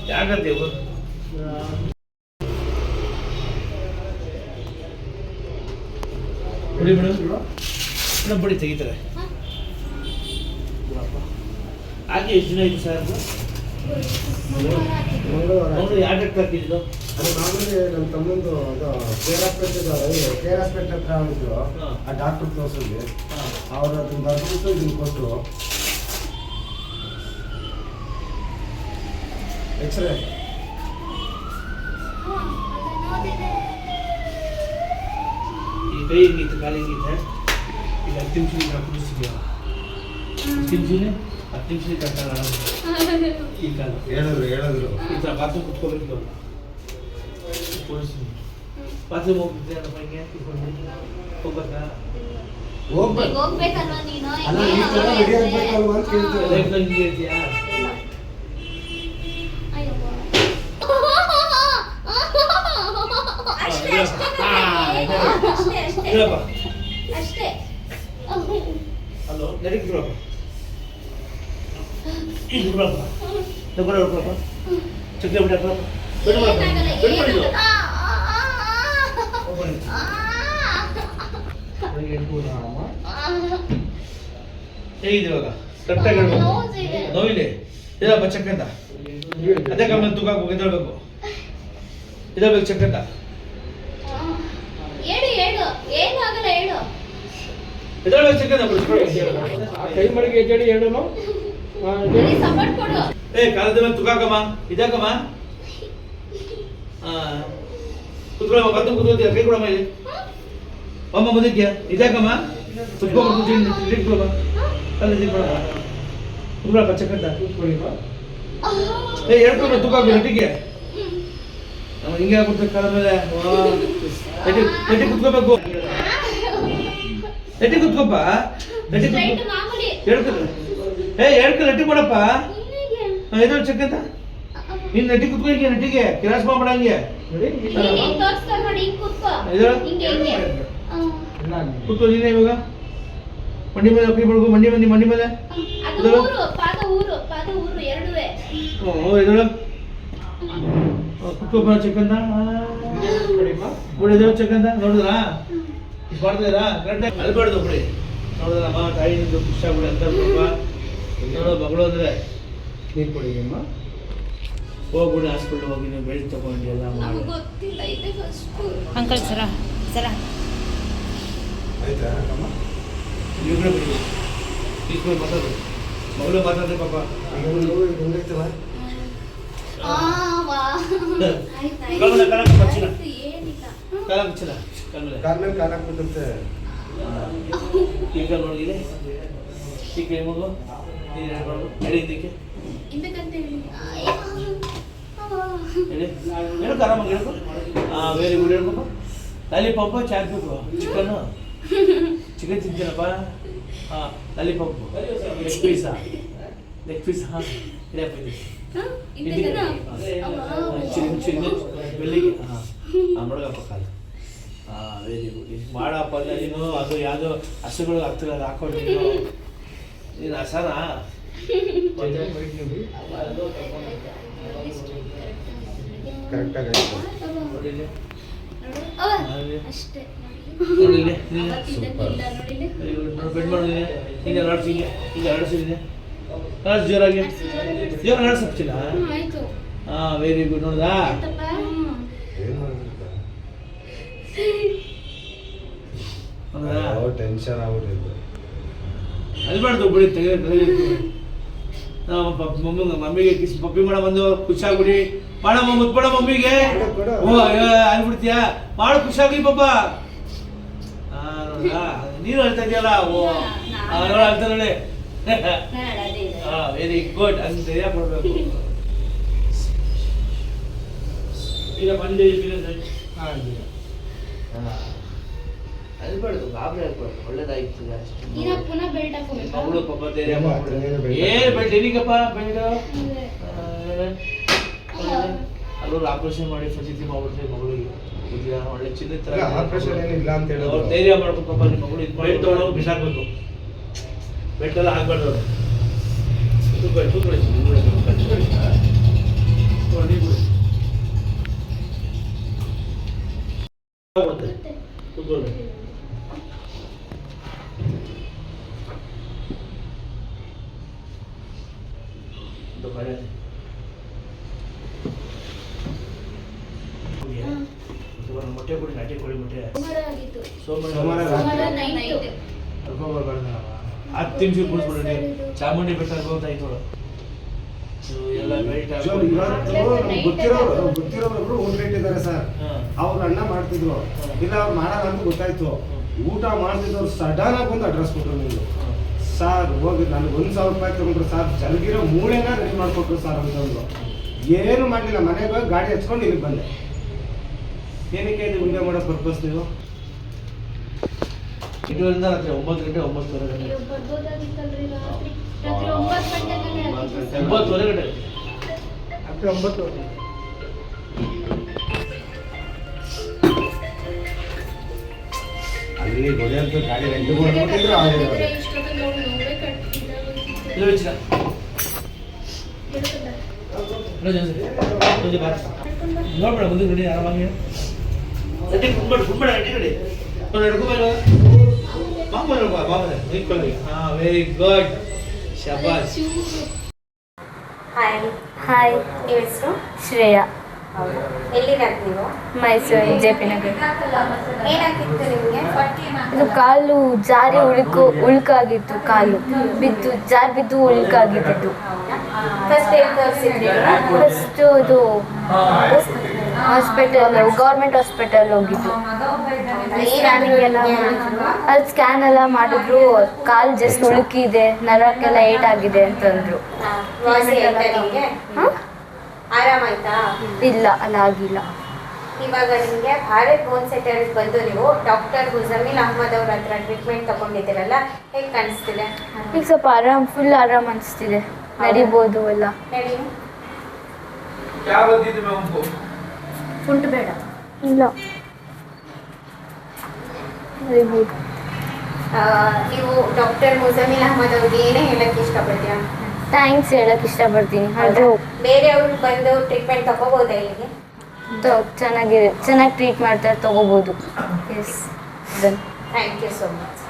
ಯಾಕಂತ ಬಿಡಿ ಮೇಡಮ್ ಬಿಡಿ ತೆಗಿತಾರೆ ಹಾಗೆ ಎಷ್ಟು ದಿನ ಆಯ್ತು ಸರ್ ಮಂಗಳವಾರ ಯಾವ ಡಾಕ್ಟರ್ ಹಾಕಿದ್ದು ಅದು ಮಾಮೂಲಿ ನಮ್ಮ ತಮ್ಮಂದು ಅದು ಕೇರ್ ಹಾಸ್ಪಿಟಲ್ ಹತ್ರ ಆಗಿದ್ರು ಆ ಡಾಕ್ಟರ್ ತೋರಿಸಿದ್ವಿ ಅವ್ರು ಅದನ್ನ ಬರ್ಬಿಟ್ಟು ಇದನ್ನು ಕೊಟ್ಟರು ಎಕ್ಸ್ರೇ ಈ ಕೈ ಹಿಂಗಿತ್ತು ಕಾಲು ಹಿಂಗಿತ್ತೆ ಈಗ 10 ನಿಮಿಷ ಕುಡಿಸ್ತೀವಿ 10 ನಿಮಿಷ ಕಟ್ಟಲ್ಲ ಈ ಕಾಲು ಹೇಳಿದ್ರು ಈ ಥರ ಬಾತ್ರೂಮ್ ಕುತ್ಕೋಬೇಕು ಕುಡಿಸ್ತೀವಿ ಬಾತ್ರೂಮ್ ಹೋಗ್ತಿದ್ದೆ ನಮ್ಮ ಹಿಂಗೆ ಹೋಗ್ಬೇಕಾ ಹೋಗ್ಬೇಕಲ್ವಾ ನೀನು ಅಲ್ಲ ಈ ಥರ ರೆಡಿ ಆಗ್ಬೇಕಲ್ವಾ ಅಂತ ಕೇಳ್ತಾರೆ ಲೈಫ್ ಹಿಂಗೆ ಹೇಳ್ತೀಯಾ ಅಷ್ಟೇ ಹಲೋ ನಡೀತು ಬಿಡಪ್ಪ ಇದು ಬಿಡಪ್ಪ ಬಿಡಪ್ಪ ಚಕ್ಕೆ ಬಿಡಪ್ಪ ಹೇಗಿದೆ ಇವಾಗ ಕರೆಕ್ಟಾಗಿ ಹೇಳ್ಬೇಕು ನೋವಿಲ್ಲ ಇದಪ್ಪ ಚಕ್ಕಂತ ಅದೇ ಕಮ್ಮಿ ತೂಕ ಎದ್ದೇಳ್ಬೇಕು ಇದಬೇಕು ಚಕ್ಕಂತ ಎದ್ದೇಳ್ಬೇಕು ಚಕ್ಕಂತ ಕೈ ಮಡಿಗೆ ಎದ್ದೇಳಿ ಹೇಳೋನು ಏ ಕಾಲದ ಮೇಲೆ ತುಕಾಕಮ್ಮ ಇದಾಕಮ್ಮ ಕುತ್ಕೊಳ್ಳಮ್ಮ ಬತ್ತು ಕುತ್ಕೋತೀಯ ಕೈ ಕೊಡಮ್ಮ ಇಲ್ಲಿ ಅಮ್ಮ ಮುಂದಕ್ಕೆ ಇದಾಕಮ್ಮ ಕುತ್ಕೊಳಮ್ಮ ಅಲ್ಲಿ ಕೊಡಮ್ಮ ಕುತ್ಕೊಳಪ್ಪ ಚಕ್ಕಂತ ಏ ಹೇಳ್ಕೊಮ್ಮ ತುಕಾಕ ನಟಿಗೆ ನಮ್ಮ ಹಿಂಗೆ ಆಗ್ಬಿಡ್ತಾರೆ ಕಾಲ ಮೇಲೆ ನಟಿ ಕುತ್ಕೋಬೇಕು ನಟಿ ಕುತ್ಕೋಪ್ಪ ನಟಿ ಹೇಳ್ಕೊತ ಏ ಹೇಳ್ಕೊ ನಟಿ ಮಾಡಪ್ಪ ಎದೋ ಚಕ್ಕಂತ ನೀನ್ ನಟಿ ಕುತ್ಕೊಂಡ್ಗೆ ನಟಿಗೆ ಕಿರಾಸ್ ಮಾಡಂಗೆ ಕುತ್ಕೋ ನೀನೇ ಇವಾಗ ಮಂಡಿ ಮೇಲೆ ಅಪ್ಪಿ ಮಾಡ್ಕೊ ಮಂಡಿ ಮೇಲೆ ಎದಳ ಕುತ್ಕೋಪ ಚಕ್ಕಂತ ಎದೋ ಚಕ್ಕಂತ ನೋಡಿದ್ರಾ ಇಷ್ಟು ಮಾಡ್ತಿದ್ದೀರಾ ಕರೆಕ್ಟಾಗಿ ಅಲ್ಬಾರ್ದು ಬಿಡಿ ನೋಡಿದ್ರಮ್ಮ ತಾಯಿ ನಿಂದು ಖುಷಿ ಆಗ್ಬಿಡಿ ಅಂತ ನೋಡೋ ಮಗಳು ಅಂದ್ರೆ ನೀರು ಕೊಡಿ ಅಮ್ಮ ಹೋಗ್ಬಿಡಿ ಹಾಸ್ಪಿಟ್ಲ್ ಹೋಗಿ ನೀವು ಬೆಳಿ ತಗೊಂಡು ಎಲ್ಲ ಮಾಡಿ ಅಂಕಲ್ ಸರ ಆಯ್ತಾ ಅಮ್ಮ ಇವ್ರೆ ಬಿಡಿ ಈಸ್ಕೊಂಡು ಮಾತಾಡು ಮಗಳು ಮಾತಾಡ್ರಿ ಪಾಪ ಹೆಂಗೈತಲ್ಲ ಕಾಲ ಮುಚ್ಚಿಲ್ಲ ಕಾಲ ಮೇಲೆ ಕಾಲ ಹಾಕ್ಬಿಟ್ಟಂತೆ ಈಗ ನೋಡಿದ್ರೆ ಈ ಕೈ ಮಗು ನೀನು ಹೇಳ್ಬಾರ್ದು ಹೇಳಿ ಇದಕ್ಕೆ ಹೇಳಿ ಹೇಳ್ಕೊ ಆರಾಮಾಗಿ ಹೇಳ್ಕೊ ವೆರಿ ಗುಡ್ ಹೇಳ್ಕೊಪ್ಪ ಲಾಲಿಪಾಪ ಚಾಕ್ಬೇಕು ಚಿಕನ್ ತಿಂತೀನಪ್ಪ ಲಾಲಿಪಾಪು ಲೆಗ್ ಪೀಸ್ ಹಾಂ ಇಡಪ್ಪ ಬೆಳ್ಳಿಗೆ ಹಾಂ ನೋಡಗಪ್ಪ ಕಾಲು ವೆರಿ ಗುಡ್ ಇದು ಮಾಡಪ್ಪ ನೀನು ಅದು ಯಾವುದೋ ಹಸುಗಳು ಆಗ್ತಿಲ್ಲ ಅದು ಹಾಕೊಂಡು ನೀನು ಹಸನ ಕರೆಕ್ಟಾಗಿ ಬೆಡ್ ಮಾಡಿದೆ ಈಗ ಎರಡು ಸಿಗಿದೆ ಜೋರಾಗಿ ನಡ್ಸಕ್ತಿಲ್ಲ ಹಾಂ ವೆರಿ ಗುಡ್ ನೋಡ್ದಾ ಟೆನ್ಷನ್ ಆಗ್ಬಿಟ್ಟಿತ್ತು ಅಲ್ಬಾರ್ದು ಬಿಡಿ ಮಮ್ಮಿಗೆ ಕಿಸ್ ಪಪ್ಪಿ ಮಾಡ ಬಂದು ಖುಷಿಯಾಗ್ಬಿಡಿ ಮಾಡಮ್ಮ ಮುತ್ಬೇಡ ಮಮ್ಮಿಗೆ ಓ ಅನ್ಬಿಡ್ತೀಯಾ ಮಾಡು ಖುಷಿಯಾಗ್ಲಿ ಪಾಪ ನೀನು ಹೇಳ್ತಾ ಇದೆಯಲ್ಲ ಓ ಹೇಳ್ತಾ ನೋಡಿ ವೆರಿ ಗುಡ್ ಅಂತ ಕೊಡ್ಬೇಕು ಈಗ ಬಂದೆ ಅಲ್ಬಾರ್ದು ಗಾಬರಿ ಆಗ್ಬಾರ್ದು ಒಳ್ಳೇದಾಯ್ತು ಅಷ್ಟೇ ಮಗಳು ಪಾಪ ಏನ್ ಬೆಲ್ಟ್ ಏನೀಗಪ್ಪ ಬೆಲ್ಟ್ ಅಲ್ಲೂರು ಆಪರೇಷನ್ ಮಾಡಿ ಫಜಿತಿ ಮಾಡ್ಬಿಡ್ತೀವಿ ಮಗಳಿಗೆ ಒಳ್ಳೆ ಚಿನ್ನ ತರ ಆಪರೇಷನ್ ಏನಿಲ್ಲ ಅಂತ ಹೇಳಿ ಅವ್ರು ಧೈರ್ಯ ಮಾಡ್ಬೇಕಪ್ಪ ನಿಮ್ಮ ಮಗಳು ಇದು ಮಾಡಿ ತಗೊಂಡು ಬಿಸಾಕ್ಬೇಕು ಬೆಲ್ಟ್ ಎಲ್ಲ ಹಾಕ್ಬಾರ್ದು ಕೂತ್ಕೊಳ್ಳಿ ಕೂತ್ಕೊಳ್ಳಿ ಕೂತ್ಕೊಳ್ಳಿ ಕೂತ್ಕೊಳ್ಳಿ. ಮೊಟ್ಟೆ ಕೊಡಿ, ನಾಟಿ ಕೋಳಿ ಮೊಟ್ಟೆ ಸೋಮವಾರ ಹತ್ತು ನಿಮಿಷ ಕುಡಿಸ್ಬಿಡ್ರಿ. ಚಾಮುಂಡಿ ಬೆಟ್ಟ ಹೋಗ್ತಾಯಿತ್ತು ಎಲ್ಲ ಗೊತ್ತಿರೋರು ಊಟ ಇಟ್ಟಿದ್ದಾರೆ ಸರ್. ಅವ್ರ ಅಣ್ಣ ಮಾಡ್ತಿದ್ರು, ಇಲ್ಲ ಅವ್ರು ಮಾಡಲ್ಲ ಅಂತ ಗೊತ್ತಾಯ್ತು. ಊಟ ಮಾಡ್ತಿದ್ದವ್ರು ಸಡನ್ ಆಗಿ ಒಂದು ಅಡ್ರೆಸ್ ಕೊಟ್ಟರು. ನೀವು ಸರ್ ಹೋಗಿ ನನಗೆ 1,000 ರೂಪಾಯಿ ತಗೊಂಡ್ರು ಸರ್. ಜಲ್ಗಿರೋ ಮೂಳೆನ ರೆಡಿ ಮಾಡಿಕೊಟ್ರು ಸರ್ ಅಂತಂದ್ರು. ಏನು ಮಾಡಲಿಲ್ಲ, ಮನೆಗೆ ಹೋಗಿ ಗಾಡಿ ಹಚ್ಕೊಂಡು ಇಲ್ಲಿಗೆ ಬಂದೆ. ಏನಕ್ಕೆ ಇದು ವಿಡಿಯೋ ಮಾಡೋ ಪರ್ಪಸ್ ನೀವು? 8 ರಾತ್ರಿ 9 ಗಂಟೆ 9:30 ಗಂಟೆ 9:30 ಗಂಟೆ ರಾತ್ರಿ 9. ಅಲ್ಲಿ ಗೊಡೆಯಂತೂ ಗಾಡಿ ರೆಂಟ್ ಮಾಡ್ಕೊಟ್ಟಿದ್ರು. ಇದು ಹೆಚ್ಚಿನ ನೋಡ್ಬೇಡ ಮುಂದೆ ಗಡಿ ಆರಾಮಾಗಿ ಗಡ್ಡಿ ಕುಡ್ಬೇಡ ಗಡ್ಡಿ ಗಡಿ ನಡ್ಕೋಬೇಡ. ವೆರಿ ಗುಡ್, ಶಬಾಷ್. ಹಾಯ್ ಹಾಯ್, ನಿಮ್ಮ ಹೆಸರು? ಶ್ರೇಯಾ. ಎಲ್ಲಿರೋದು ನೀವು? ಮೈಸೂರು JP ನಗರ. ಏನಾಗಿತ್ತು ನಿಮಗೆ? ಇದು ಕಾಲು ಜಾರಿ ಉಳ್ಕಾಗಿತ್ತು. ಕಾಲು ಬಿದ್ದು ಬಿದ್ದು ಉಳ್ಕಾಗಿದ್ದು. ಫಸ್ಟ್ ಎಲ್ಲಿ ತೋರಿಸಿದ್ರಿ? ಫಸ್ಟ್ ಇದು ಹಾಸ್ಪಿಟಲ್, ಗೌರ್ಮೆಂಟ್ ಹಾಸ್ಪಿಟಲ್ ಹೋಗಿದ್ದು. ಸ್ಕ್ಯಾನಿಂಗ್ ಎಲ್ಲ ಮಾಡಿದ್ರು. ಅಲ್ಲಿ ಸ್ಕ್ಯಾನ್ ಎಲ್ಲ ಮಾಡಿದ್ರು. ಕಾಲು ಜಸ್ಟ್ ಉಳುಕಿದೆ, ನರಕ್ಕೆಲ್ಲ ಏಟಾಗಿದೆ ಅಂತಂದ್ರು. ವಾಸಿ ಆಯ್ತಾ ನಿಮಗೆ? ಹಾಂ, ಆರಾಮಾಯ್ತಾ? ಇಲ್ಲ, ಅಲ್ಲಾಗಿಲ್ಲ. ಇವಾಗ ನಿಮಗೆ ಭಾರತ್ ಬೋನ್ ಸೆಂಟರ್ಗೆ ಬಂದು ನೀವು ಡಾಕ್ಟರ್ ಮುಜಮಿಲ್ ಅಹಮದ್ ಅವ್ರ ಹತ್ರ ಟ್ರೀಟ್ಮೆಂಟ್ ತಗೊಂಡಿದ್ದೀರಲ್ಲ, ಹೇಗೆ ಕಾಣಿಸ್ತಿದೆ? ಈಗ ಸ್ವಲ್ಪ ಫುಲ್ ಆರಾಮ್ ಅನಿಸ್ತಿದೆ, ನಡಿಬೋದು ಎಲ್ಲ. ನಡಿ. ಉಂಟು ಬೇಡ, ಇಲ್ಲ ನಡಿಬೋದು. ನೀವು ಡಾಕ್ಟರ್ ಮುಜಮಿಲ್ ಅಹಮದ್ ಅವ್ರಿಗೆ ಏನೇ ಹೇಳಕ್ಕೆ ಇಷ್ಟಪಡ್ತೀರಾ? ಥ್ಯಾಂಕ್ಸ್ ಹೇಳಕ್ಕೆ ಇಷ್ಟಪಡ್ತೀನಿ. ಅದು ಬೇರೆಯವ್ರು ಬಂದು ಟ್ರೀಟ್ಮೆಂಟ್ ತಗೋಬೋದಾ ಇಲ್ಲಿಗೆ? ಚೆನ್ನಾಗಿ ಟ್ರೀಟ್ ಮಾಡ್ತಾರೆ, ತಗೋಬೋದು. Yes, done. Thank you so much.